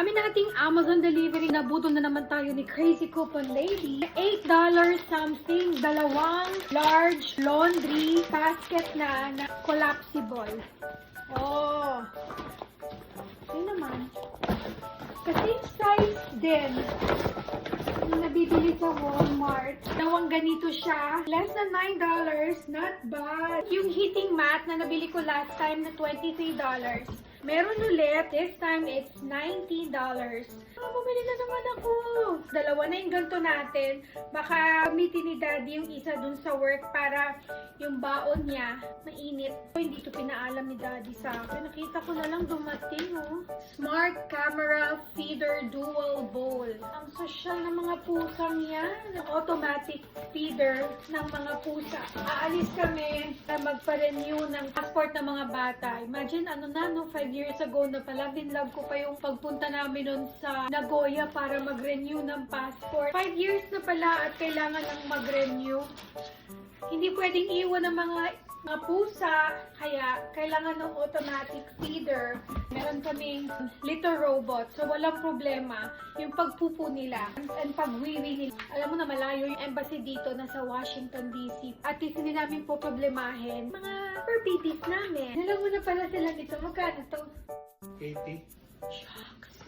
amin nating Amazon delivery. Nabudol na naman tayo ni Crazy Coupon Lady. $8 something. Dalawang large laundry basket na collapsible. Oh. Yun naman. Kasi size din. Yung nabibili sa Walmart. Dalawang ganito siya. Less than $9. Not bad. Yung heating mat na nabili ko last time na $23. Meron ulit. This time, it's $19. Bumili na naman ako. Dalawa na yung ganito natin. Baka gamitin ni Daddy yung isa dun sa work para yung baon niya mainit. Hindi ito pinaalam ni Daddy sa akin. Nakita ko na lang dumating, oh. Smart Camera Feeder Dual Bowl. Ang sosyal ng mga pusang yan. Automatic feeder ng mga pusa. Aalis kami na magpa-renew ng passport ng mga bata. Imagine, ano na, no? 5 years ago na pala. Dinlove ko pa yung pagpunta namin nun sa Nagoya para mag-renew ng passport. 5 years na pala at kailangan lang mag-renew. Hindi pwedeng iwan ng mga pusa, kaya kailangan ng automatic feeder. Meron kaming litter robot, so walang problema yung pagpupo nila and pagwiwi nila. Alam mo na malayo yung embassy dito, nasa Washington DC. At least hindi namin po problemahin mga fur babies namin. Alam mo na pala sila dito. Magkano to? 80. Shucks.